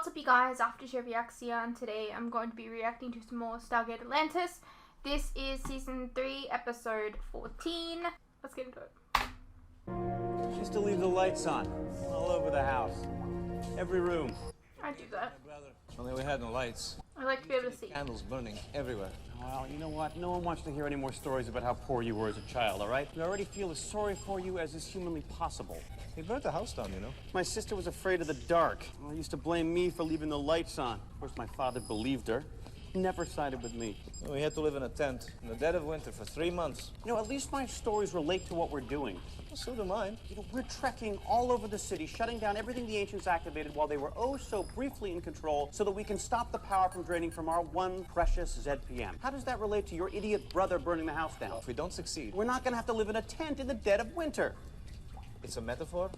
What's up you guys, Aftershare Reacts here, and today I'm going to be reacting to some more Stargate Atlantis. This is Season 3, Episode 14. Let's get into it. Just to leave the lights on, all over the house. Every room. I do that. Only we had no lights. I like to be able to see. Candles burning everywhere. Well, you know what? No one wants to hear any more stories about how poor you were as a child, all right? We already feel as sorry for you as is humanly possible. He burnt the house down, you know. My sister was afraid of the dark. Well, used to blame me for leaving the lights on. Of course, my father believed her. Never sided with me. We had to live in a tent in the dead of winter for 3 months. You know, at least my stories relate to what we're doing. Well, so do mine. You know, we're trekking all over the city, shutting down everything the ancients activated while they were oh so briefly in control so that we can stop the power from draining from our one precious ZPM. How does that relate to your idiot brother burning the house down? Well, if we don't succeed, We're not gonna have to live in a tent in the dead of winter. it's a metaphor.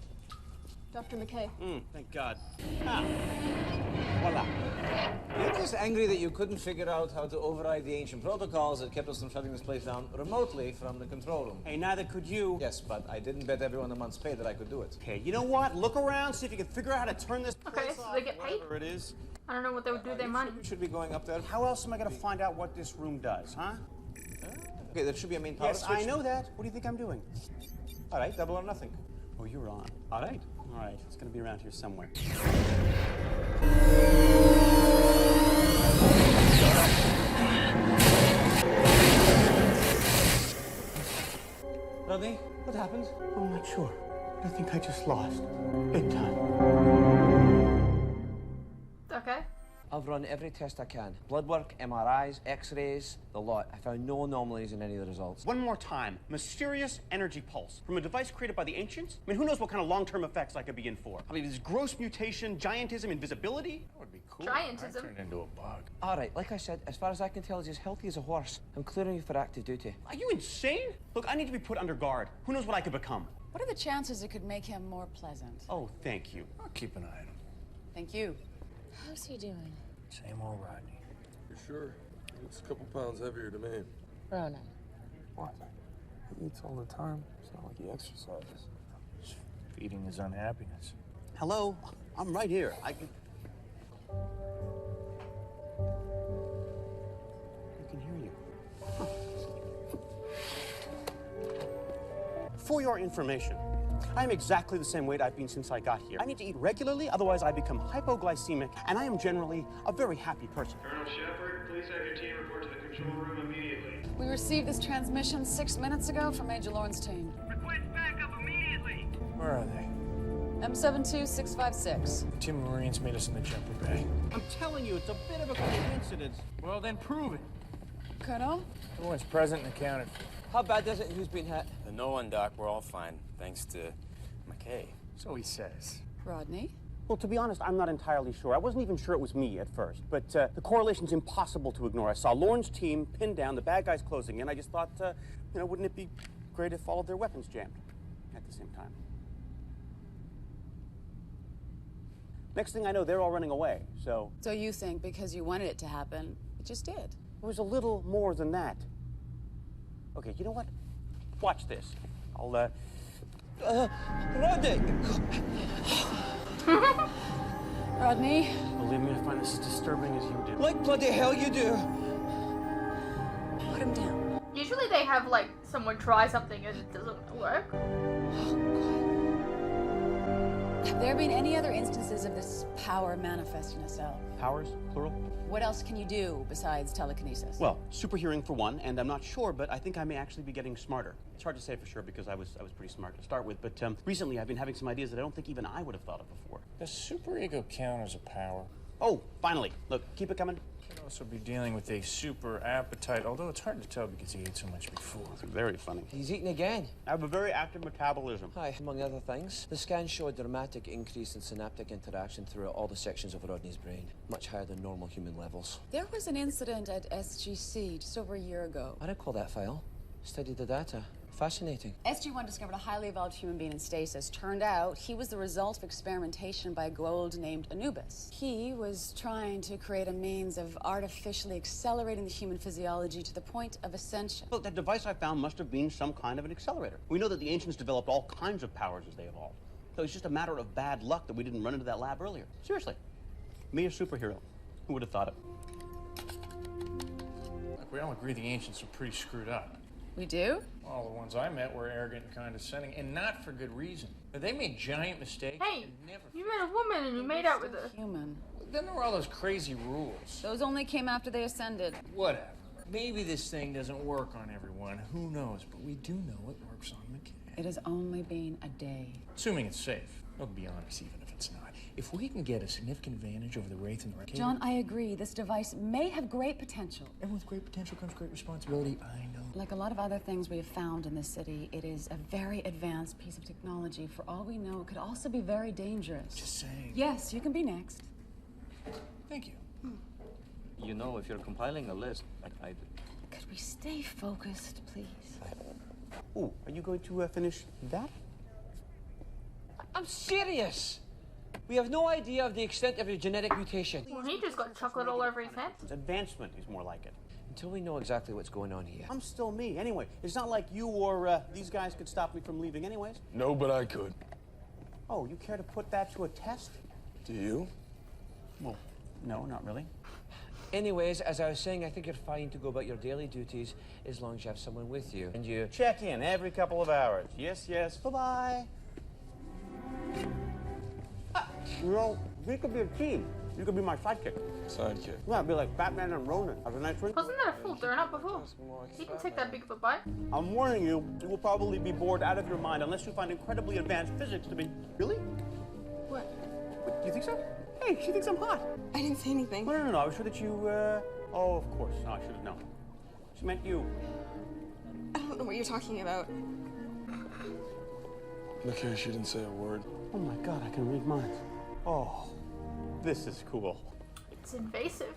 Dr. McKay. Thank God. Ah. Voila. You're just angry that you couldn't figure out how to override the ancient protocols that kept us from shutting this place down remotely from the control room. Hey, neither could you. Yes, but I didn't bet everyone a month's pay that I could do it. Okay, you know what? Look around, see if you can figure out how to turn this Okay, place so off, they get paid? whatever it is. I don't know what they would do with their money. We should be going up there. How else am I gonna find out what this room does, huh? Okay, there should be a main power Yes, switch. I know that. What do you think I'm doing? All right, double or nothing. Oh, you're on. All right. All right, it's gonna be around here somewhere. Rodney, what happened? I'm not sure. I think I just lost. Big time. Okay. I've run every test I can. Blood work, MRIs, X-rays, the lot. I found no anomalies in any of the results. One more time. Mysterious energy pulse from a device created by the ancients? I mean, who knows what kind of long-term effects I could be in for? I mean, this gross mutation, giantism, invisibility? That would be cool. Giantism. Turned into a bug. All right, like I said, as far as I can tell, he's as healthy as a horse. I'm clearing you for active duty. Are you insane? Look, I need to be put under guard. Who knows what I could become? What are the chances it could make him more pleasant? Oh, thank you. I'll keep an eye on him. Thank you. How's he doing? Same old Rodney. You sure? It's a couple pounds heavier to me. Ronan. What? He eats all the time. It's not like he exercises. Just feeding his unhappiness. Hello? I'm right here. I can hear you. Huh. For your information, I am exactly the same weight I've been since I got here. I need to eat regularly, otherwise I become hypoglycemic, and I am generally a very happy person. Colonel Sheppard, please have your team report to the control room immediately. We received this transmission 6 minutes ago from Major Lawrence' team. Request backup immediately! Where are they? M72656. The team of Marines meet us in the jumper bay. I'm telling you, it's a bit of a coincidence. Well, then prove it. Colonel? Everyone's present and accounted for. How bad is it and who's been hit? No one, Doc. We're all fine, thanks to McKay. So he says. Rodney? Well, to be honest, I'm not entirely sure. I wasn't even sure it was me at first, but the correlation's impossible to ignore. I saw Lauren's team pinned down, the bad guys closing in. I just thought, you know, wouldn't it be great if all of their weapons jammed at the same time? Next thing I know, they're all running away, so... So you think because you wanted it to happen, it just did? It was a little more than that. Okay, you know what? Watch this. I'll, Rodney! Rodney? Believe me, I find this as disturbing as you do. Like bloody hell you do! Put him down. Usually they have like someone try something and it doesn't work. Have there been any other instances of this power manifesting itself? Powers, plural? What else can you do besides telekinesis? Well, super hearing for one, and I'm not sure, but I think I may actually be getting smarter. It's hard to say for sure because I was pretty smart to start with, but recently I've been having some ideas that I don't think even I would have thought of before. Does superego count as a power? Oh, finally. Look, keep it coming. Could also be dealing with a super appetite, although it's hard to tell because he ate so much before. It's very funny. He's eating again. I have a very active metabolism. Hi, among other things. The scan showed a dramatic increase in synaptic interaction throughout all the sections of Rodney's brain, much higher than normal human levels. There was an incident at SGC just over a year ago. I recall that file. Studied the data. Fascinating. SG-1 discovered a highly evolved human being in stasis. Turned out, he was the result of experimentation by a Goa'uld named Anubis. He was trying to create a means of artificially accelerating the human physiology to the point of ascension. Look, that device I found must have been some kind of an accelerator. We know that the ancients developed all kinds of powers as they evolved. So it's just a matter of bad luck that we didn't run into that lab earlier. Seriously. Me a superhero. Who would have thought it? Look, we all agree the ancients are pretty screwed up. We do? All the ones I met were arrogant and condescending, and not for good reason. But they made giant mistakes. Hey, and never... you met a woman and you made out with her. Human. Then there were all those crazy rules. Those only came after they ascended. Whatever. Maybe this thing doesn't work on everyone. Who knows? But we do know it works on McKay. It has only been a day. Assuming it's safe. I'll be honest, even if it's not. If we can get a significant advantage over the Wraith and the McKay... John, I agree. This device may have great potential. And with great potential comes great responsibility. I know. Like a lot of other things we have found in this city, it is a very advanced piece of technology. For all we know, it could also be very dangerous. Just saying. Yes, you can be next. Thank you. You know, if you're compiling a list, like I do. Could we stay focused, please? Ooh, are you going to finish that? I'm serious. We have no idea of the extent of your genetic mutation. Well, he just got chocolate all over his hands. Advancement is more like it. Until we know exactly what's going on here. I'm still me. Anyway, it's not like you or these guys could stop me from leaving anyways. No, but I could. Oh, you care to put that to a test? Do you? Well, no, not really. Anyways, as I was saying, I think you're fine to go about your daily duties as long as you have someone with you. And you... Check in every couple of hours. Yes, yes. Bye-bye. You know, we could be a team. You could be my sidekick. Sidekick. Yeah, it'd be like Batman and Ronan. Have a nice drink. Wasn't that a full donut before? He can take that big of a bite. I'm warning you, you will probably be bored out of your mind unless you find incredibly advanced physics to be... Really? What? What, do you think so? Hey, she thinks I'm hot. I didn't say anything. No. I was sure that you, Oh, of course. No, I should have known. She meant you. I don't know what you're talking about. McKay, she didn't say a word. Oh my God, I can read minds. Oh, this is cool. It's invasive.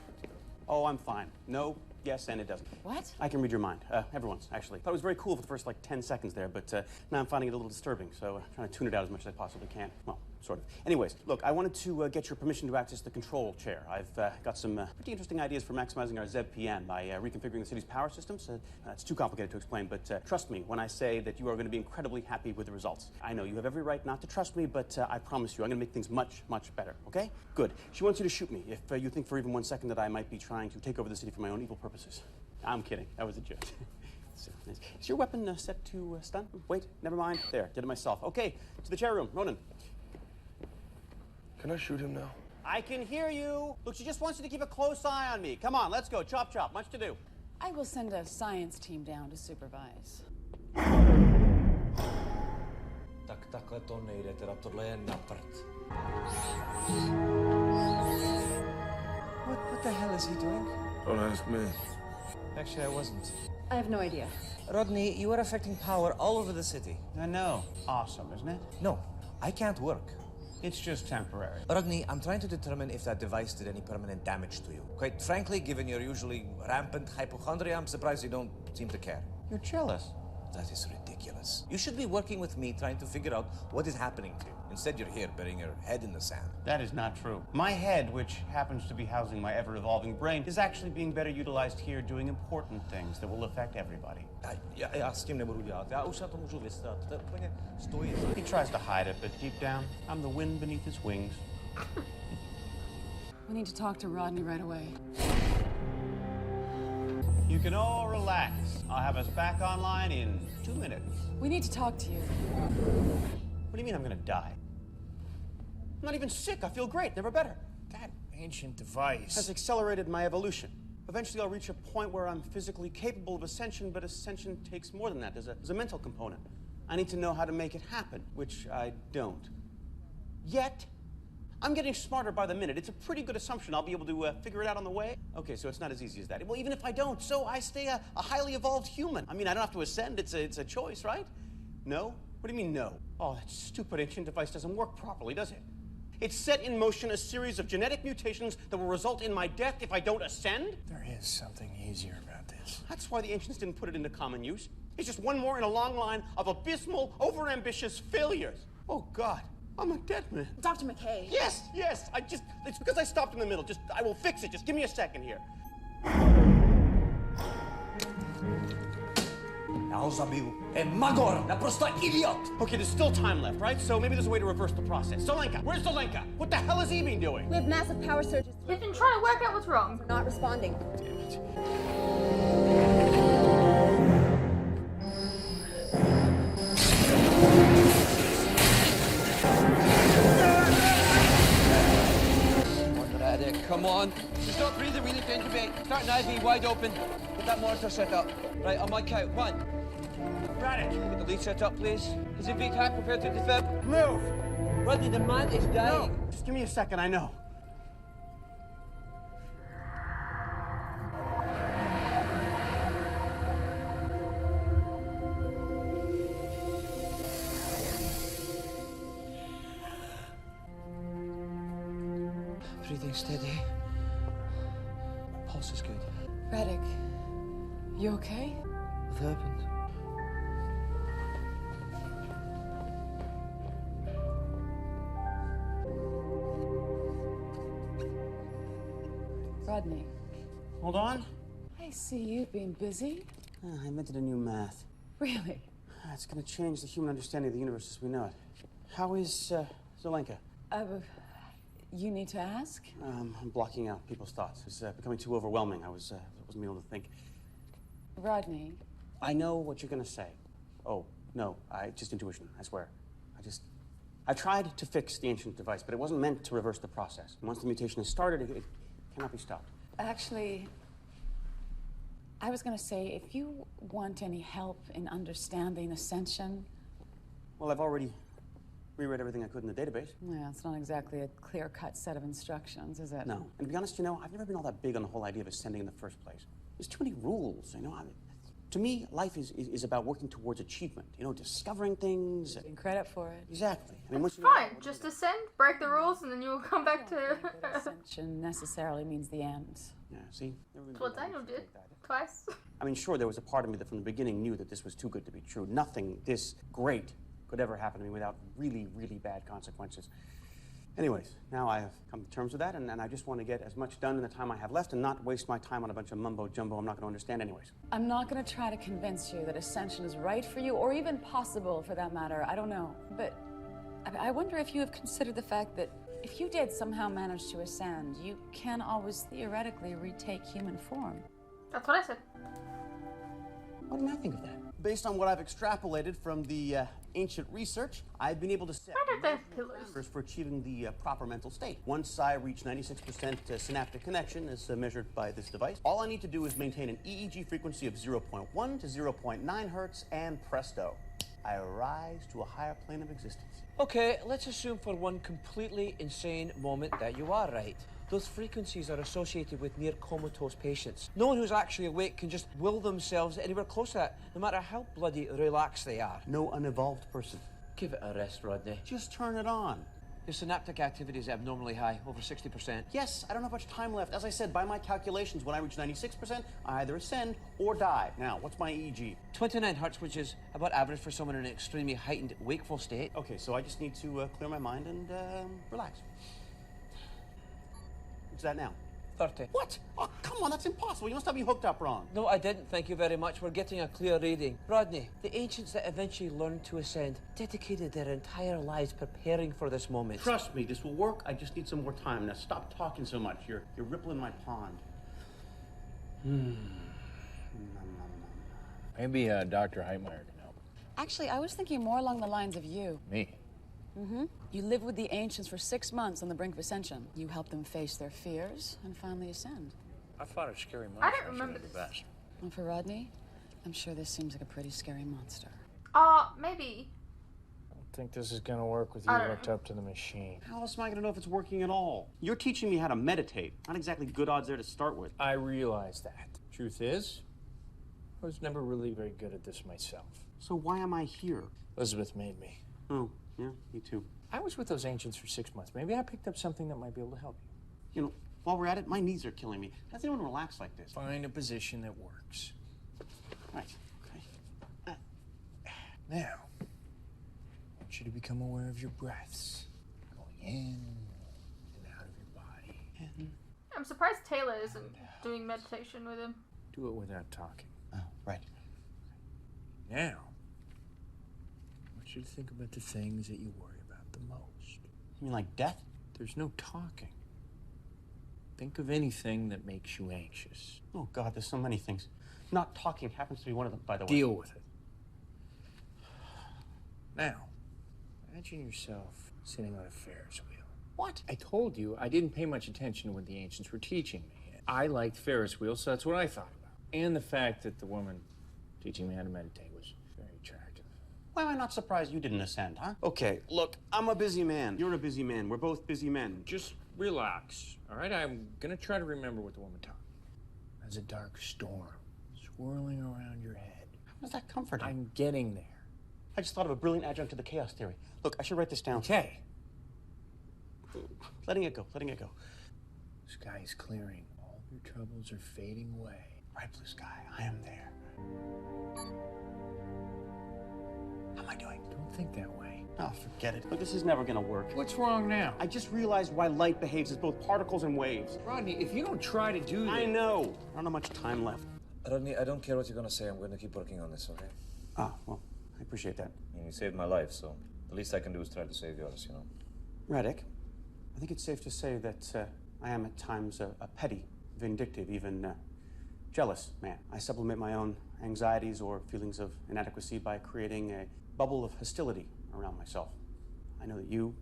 Oh, I'm fine. No, yes, and it doesn't. What? I can read your mind. Everyone's, actually. Thought it was very cool for the first, 10 seconds there, but now I'm finding it a little disturbing, so I'm trying to tune it out as much as I possibly can. Well, sort of. Anyways, look, I wanted to get your permission to access the control chair. I've got some pretty interesting ideas for maximizing our ZPN by reconfiguring the city's power systems. It's too complicated to explain, but trust me when I say that you are going to be incredibly happy with the results. I know you have every right not to trust me, but I promise you I'm going to make things much, much better, okay? Good. She wants you to shoot me if you think for even 1 second that I might be trying to take over the city for my own evil purposes. I'm kidding. That was a joke. So, is your weapon set to stun? Wait, never mind. There, did it myself. Okay, to the chair room. Ronan. Can I shoot him now? I can hear you. Look, she just wants you to keep a close eye on me. Come on, let's go. Chop, chop. Much to do. I will send a science team down to supervise. What the hell is he doing? Don't ask me. Actually, I wasn't. I have no idea. Rodney, you are affecting power all over the city. I know. Awesome, isn't it? No, I can't work. It's just temporary. Rodney, I'm trying to determine if that device did any permanent damage to you. Quite frankly, given your usually rampant hypochondria, I'm surprised you don't seem to care. You're jealous. That is ridiculous. You should be working with me trying to figure out what is happening to you. Instead, you're here burying your head in the sand. That is not true. My head, which happens to be housing my ever-evolving brain, is actually being better utilized here doing important things that will affect everybody. He tries to hide it, but deep down, I'm the wind beneath his wings. We need to talk to Rodney right away. You can all relax. I'll have us back online in 2 minutes. We need to talk to you. What do you mean I'm gonna die? I'm not even sick. I feel great. Never better. That ancient device has accelerated my evolution. Eventually, I'll reach a point where I'm physically capable of ascension, but ascension takes more than that. There's a mental component. I need to know how to make it happen, which I don't. Yet, I'm getting smarter by the minute. It's a pretty good assumption I'll be able to figure it out on the way. Okay, so it's not as easy as that. Well, even if I don't, so I stay a highly evolved human. I mean, I don't have to ascend. It's a choice, right? No? What do you mean, no? Oh, that stupid ancient device doesn't work properly, does it? It's set in motion a series of genetic mutations that will result in my death if I don't ascend? There is something easier about this. That's why the ancients didn't put it into common use. It's just one more in a long line of abysmal, overambitious failures. Oh, God. I'm a dead man. Dr. McKay. Yes. It's because I stopped in the middle. I will fix it. Just give me a second here. Ja zabił Magor, naprosto idiot! Okay, there's still time left, right? So maybe there's a way to reverse the process. Zelenka! Where's Zelenka? What the hell has he been doing? We have massive power surges. He's been trying to work out what's wrong. Not responding. Come on. She's not breathing. We need to intubate. Start an IV wide open. Get that monitor set up. Right, on my count. 1. Radek! Get the lead set up, please. Is it VTAC prepared to defib? Move! Rodney, the man is dying. No, just give me a second, I know. Breathing steady. Pulse is good. Radek, you okay? What happened? Rodney, Hold on. I see you've been busy. I invented a new math. Really? It's gonna change the human understanding of the universe as we know it. How is, Zelenka? You need to ask? I'm blocking out people's thoughts. It's becoming too overwhelming. I wasn't able to think. Rodney. I know what you're gonna say. Oh, no, just intuition, I swear. I tried to fix the ancient device, but it wasn't meant to reverse the process. And once the mutation has started, it cannot be stopped. Actually, I was going to say, if you want any help in understanding Ascension... Well, I've already reread everything I could in the database. Yeah, it's not exactly a clear-cut set of instructions, is it? No. And to be honest, I've never been all that big on the whole idea of ascending in the first place. There's too many rules, to me, life is about working towards achievement, discovering things. Getting credit for it. Exactly. It's fine. Just ascend, break the rules, and then you'll come back to... Ascension necessarily means the end. Yeah, see? That's what Daniel did. Twice. I mean, sure, there was a part of me that from the beginning knew that this was too good to be true. Nothing this great could ever happen to me without really, really bad consequences. Anyways, now I have come to terms with that, and I just want to get as much done in the time I have left and not waste my time on a bunch of mumbo-jumbo I'm not going to understand anyways. I'm not going to try to convince you that Ascension is right for you, or even possible for that matter. I don't know. But I wonder if you have considered the fact that if you did somehow manage to ascend, you can always theoretically retake human form. That's what I said. What do I think of that? Based on what I've extrapolated from the ancient research, I've been able to set numbers for achieving the proper mental state. Once I reach 96% synaptic connection, as measured by this device, all I need to do is maintain an EEG frequency of 0.1 to 0.9 hertz, and presto, I rise to a higher plane of existence. Okay, let's assume for one completely insane moment that you are right. Those frequencies are associated with near comatose patients. No one who's actually awake can just will themselves anywhere close to that, no matter how bloody relaxed they are. No unevolved person. Give it a rest, Rodney. Just turn it on. Your synaptic activity is abnormally high, over 60%. Yes, I don't have much time left. As I said, by my calculations, when I reach 96%, I either ascend or die. Now, what's my EEG? 29 hertz, which is about average for someone in an extremely heightened wakeful state. Okay, so I just need to clear my mind and relax. What's that now? 30. What? Oh, come on, that's impossible. You must have me hooked up wrong. No, I didn't. Thank you very much. We're getting a clear reading. Rodney, the ancients that eventually learned to ascend dedicated their entire lives preparing for this moment. Trust me, this will work. I just need some more time. Now stop talking so much. You're rippling my pond. Maybe Dr. Heitmeyer can help. Actually, I was thinking more along the lines of you. Me? Mm-hmm. You lived with the ancients for 6 months on the brink of ascension. You helped them face their fears and finally ascend. I fought a scary monster. I don't remember this. Best. And for Rodney, I'm sure this seems like a pretty scary monster. Maybe. I don't think this is gonna work with you hooked up to the machine. How else am I gonna know if it's working at all? You're teaching me how to meditate. Not exactly good odds there to start with. I realize that. Truth is, I was never really very good at this myself. So why am I here? Elizabeth made me. Oh, yeah, me too. I was with those ancients for 6 months. Maybe I picked up something that might be able to help you. While we're at it, my knees are killing me. How does anyone relax like this? Find a position that works. Right, okay. Now, I want you to become aware of your breaths. Going in and out of your body. I'm surprised Taylor isn't doing meditation with him. Do it without talking. Oh, right. Now, I want you to think about the things that you worry about the most. You mean like death? There's no talking. Think of anything that makes you anxious. Oh, God, there's so many things. Not talking happens to be one of them, by the way. Deal with it. Now, imagine yourself sitting on a Ferris wheel. What? I told you I didn't pay much attention to what the ancients were teaching me. I liked Ferris wheels, so that's what I thought about. And the fact that the woman teaching me how to meditate was very attractive. Why am I not surprised you didn't ascend, huh? Okay, look, I'm a busy man. You're a busy man. We're both busy men. Just relax, all right? I'm gonna try to remember what the woman taught me. There's a dark storm swirling around your head. How is that comforting? I'm getting there. I just thought of a brilliant adjunct to the chaos theory. Look, I should write this down. Okay. Letting it go, letting it go. Sky is clearing. All your troubles are fading away. Bright blue sky, I am there. How am I doing? Don't think that way. Oh, forget it. Look, this is never gonna work. What's wrong now? I just realized why light behaves as both particles and waves. Rodney, if you don't try to do this... I know. I don't have much time left. Rodney, I don't care what you're gonna say. I'm going to keep working on this, okay? Ah, well, I appreciate that. I mean, you saved my life, so the least I can do is try to save yours, you know? Radek, I think it's safe to say that I am at times a petty, vindictive, even jealous man. I supplement my own anxieties or feelings of inadequacy by creating a bubble of hostility around myself. I know that you,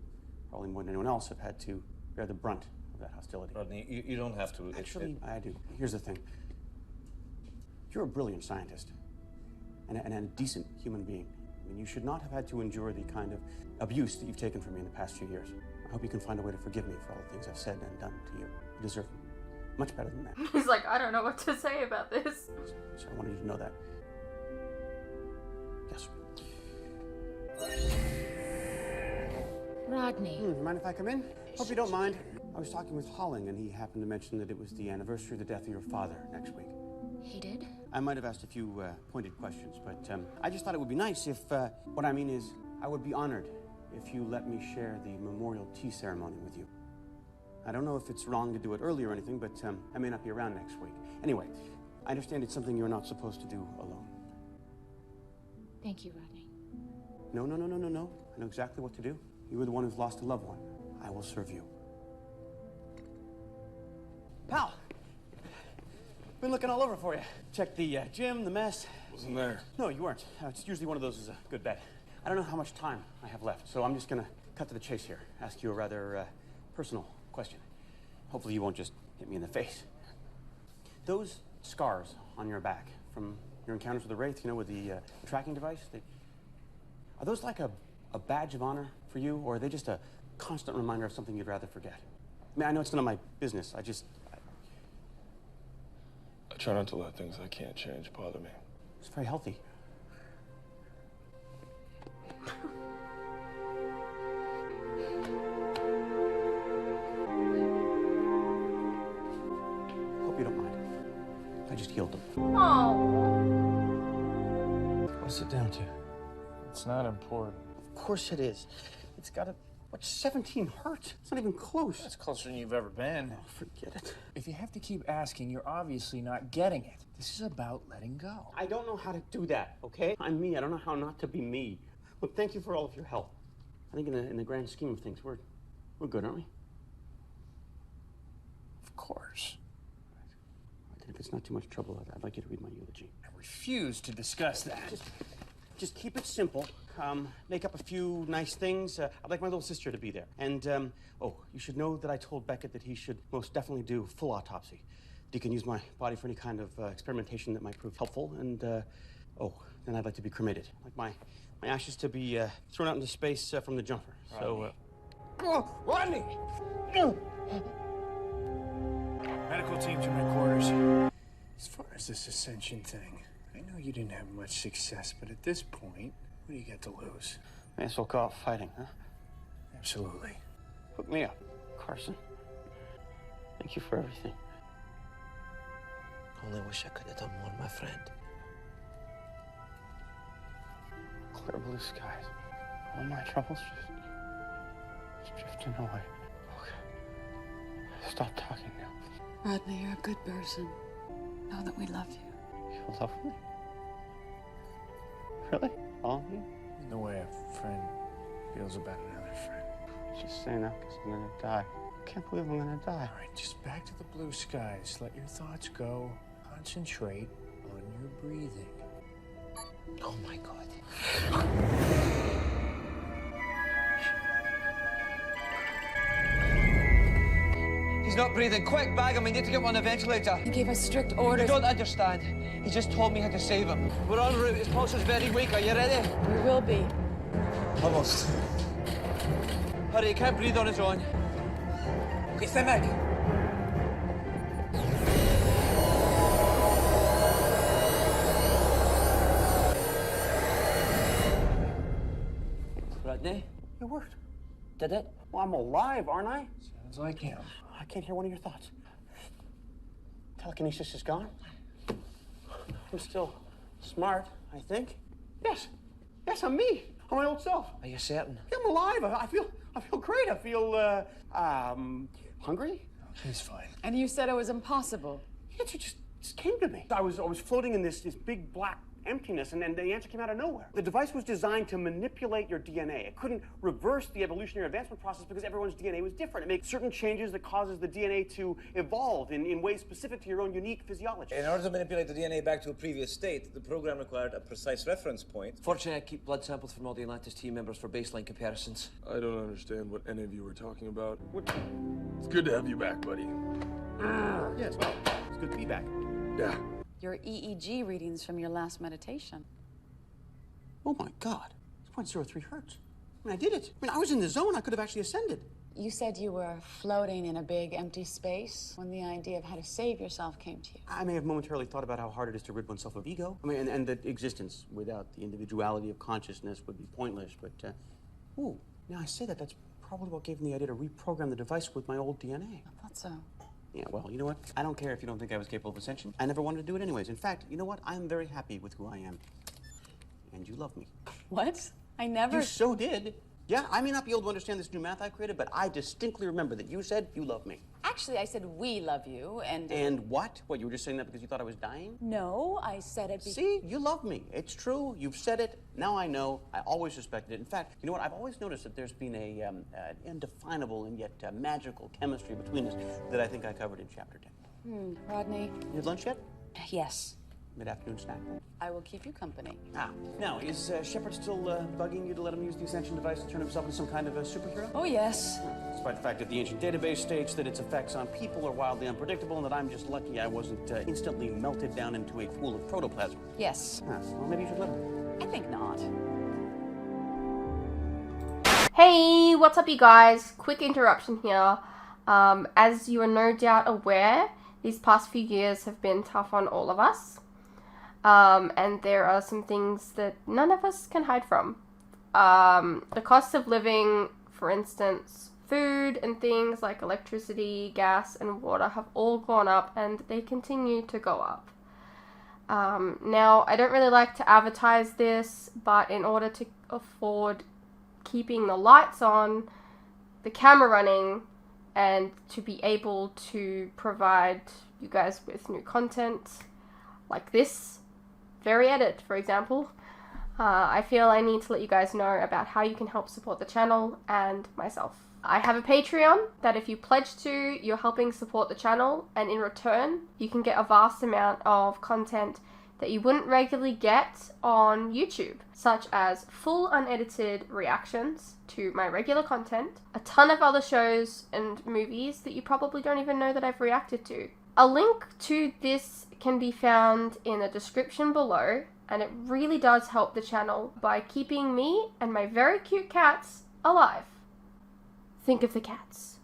probably more than anyone else, have had to bear the brunt of that hostility. Rodney, you don't have to. Actually, I do. Here's the thing. You're a brilliant scientist and a decent human being. I mean, you should not have had to endure the kind of abuse that you've taken from me in the past few years. I hope you can find a way to forgive me for all the things I've said and done to you. You deserve much better than that. He's like, I don't know what to say about this. So I wanted you to know that. Yes. Rodney. Mind if I come in? Hope you don't mind. I was talking with Holling, and he happened to mention that it was the anniversary of the death of your father next week. He did? I might have asked a few pointed questions, but I just thought it would be nice if, what I mean is, I would be honored if you let me share the memorial tea ceremony with you. I don't know if it's wrong to do it early or anything, but I may not be around next week. Anyway, I understand it's something you're not supposed to do alone. Thank you, Rodney. No. I know exactly what to do. You were the one who's lost a loved one. I will serve you. Pal! Been looking all over for you. Checked the gym, the mess. Wasn't there. No, you weren't. It's usually one of those is a good bet. I don't know how much time I have left, so I'm just gonna cut to the chase here. Ask you a rather personal question. Hopefully you won't just hit me in the face. Those scars on your back from your encounters with the Wraith, you know, with the tracking device, are those like a badge of honor for you, or are they just a constant reminder of something you'd rather forget? I mean, I know it's none of my business. I try not to let things I can't change bother me. It's very healthy. Hope you don't mind. I just healed them. Oh. What's it down to? It's not important. Of course it is. It's got a... What's 17 hertz? It's not even close. That's closer than you've ever been. Oh, forget it. If you have to keep asking, you're obviously not getting it. This is about letting go. I don't know how to do that, okay? I'm me. I don't know how not to be me. Look, thank you for all of your help. I think in the grand scheme of things, we're good, aren't we? Of course. Right. If it's not too much trouble, I'd like you to read my eulogy. I refuse to discuss that. Just keep it simple. Make up a few nice things. I'd like my little sister to be there. And, you should know that I told Beckett that he should most definitely do full autopsy. That he can use my body for any kind of experimentation that might prove helpful. And, then I'd like to be cremated. Like my ashes to be thrown out into space from the jumper. Rodney. So, Rodney! Medical team to my quarters. As far as this ascension thing, I know you didn't have much success, but at this point, what do you get to lose? may as well go out fighting, huh? Absolutely. Hook me up, Carson. Thank you for everything. Only wish I could have done more, my friend. Clear blue skies. All my troubles just drifting away. Okay. Stop talking now. Rodney, you're a good person. Know that we love you. You love me? Really? All of you? In the way a friend feels about another friend. Just saying that because I'm gonna die. I can't believe I'm gonna die. All right, just back to the blue skies. Let your thoughts go. Concentrate on your breathing. Oh my God. He's not breathing. Quick, bag him. We need to get him on a ventilator. He gave us strict You orders. don't understand. He just told me how to save him. We're en route. His pulse is very weak. Are you ready? We will be. Almost. Hurry, he can't breathe on his own. Okay, stand back. Rodney? It worked. Did it? Well, I'm alive, aren't I? Sounds like him. I can't hear one of your thoughts. Telekinesis is gone. I'm still smart, I think. Yes. Yes, I'm me. I'm my old self. Are you certain? Yeah, I'm alive. I feel great. I feel, hungry. He's fine. And you said it was impossible. It just came to me. I was floating in this big black emptiness, and then the answer came out of nowhere. The device was designed to manipulate your DNA. It couldn't reverse the evolutionary advancement process because everyone's DNA was different. It makes certain changes that causes the DNA to evolve in ways specific to your own unique physiology. In order to manipulate the DNA back to a previous state, the program required a precise reference point. Fortunately, I keep blood samples from all the Atlantis team members for baseline comparisons. I don't understand what any of you were talking about. It's good to have you back, buddy. Yes, well, it's good to be back. Yeah. Your EEG readings from your last meditation. Oh my God, it's 0.03 hertz. I mean, I did it. I mean, I was in the zone. I could have actually ascended. You said you were floating in a big empty space when the idea of how to save yourself came to you. I may have momentarily thought about how hard it is to rid oneself of ego. I mean, and that existence without the individuality of consciousness would be pointless. But, ooh, now I say that, that's probably what gave me the idea to reprogram the device with my old DNA. I thought so. Yeah, well, you know what? I don't care if you don't think I was capable of ascension. I never wanted to do it anyways. In fact, you know what? I'm very happy with who I am. And you love me. What? I never... You so did. Yeah, I may not be able to understand this new math I created, but I distinctly remember that you said you love me. Actually, I said we love you, and... And what? What, you were just saying that because you thought I was dying? No, I said it See, you love me. It's true. You've said it. Now I know. I always respected it. In fact, you know what? I've always noticed that there's been an indefinable and yet magical chemistry between us that I think I covered in Chapter 10. Rodney? You had lunch yet? Yes. Mid-afternoon snack? I will keep you company. Now, is Sheppard still bugging you to let him use the Ascension device to turn himself into some kind of a superhero? Oh, yes. Despite the fact that the ancient database states that its effects on people are wildly unpredictable and that I'm just lucky I wasn't instantly melted down into a pool of protoplasm. Yes. Well, maybe you should let him. I think not. Hey, what's up you guys? Quick interruption here. As you are no doubt aware, these past few years have been tough on all of us. And there are some things that none of us can hide from. The cost of living, for instance, food and things like electricity, gas, and water have all gone up and they continue to go up. Now, I don't really like to advertise this, but in order to afford keeping the lights on, the camera running, and to be able to provide you guys with new content like this very edit, for example, I feel I need to let you guys know about how you can help support the channel and myself. I have a Patreon that if you pledge to, you're helping support the channel, and in return, you can get a vast amount of content that you wouldn't regularly get on YouTube, such as full unedited reactions to my regular content, a ton of other shows and movies that you probably don't even know that I've reacted to. A link to this can be found in the description below, and it really does help the channel by keeping me and my very cute cats alive. Think of the cats.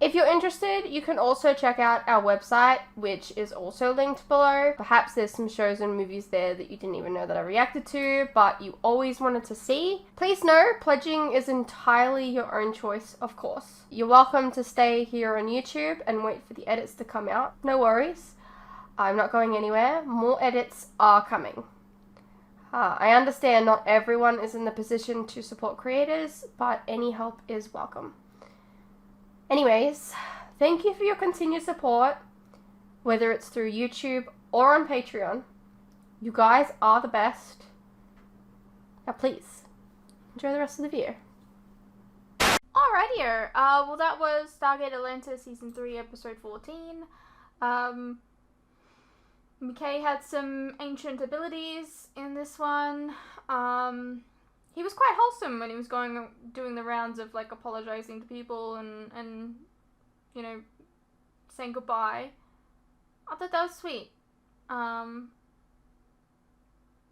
If you're interested, you can also check out our website, which is also linked below. Perhaps there's some shows and movies there that you didn't even know that I reacted to, but you always wanted to see. Please know, pledging is entirely your own choice, of course. You're welcome to stay here on YouTube and wait for the edits to come out. No worries. I'm not going anywhere. More edits are coming. I understand not everyone is in the position to support creators, but any help is welcome. Anyways, thank you for your continued support. whether it's through YouTube or on Patreon. You guys are the best. Now please, enjoy the rest of the video. Alrighty, well that was Stargate Atlantis Season 3, Episode 14. McKay had some ancient abilities in this one. He was quite wholesome when he was doing the rounds of like apologizing to people and you know, saying goodbye. I thought that was sweet.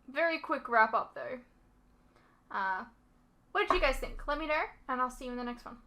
Very quick wrap up though. What did you guys think? Let me know, and I'll see you in the next one.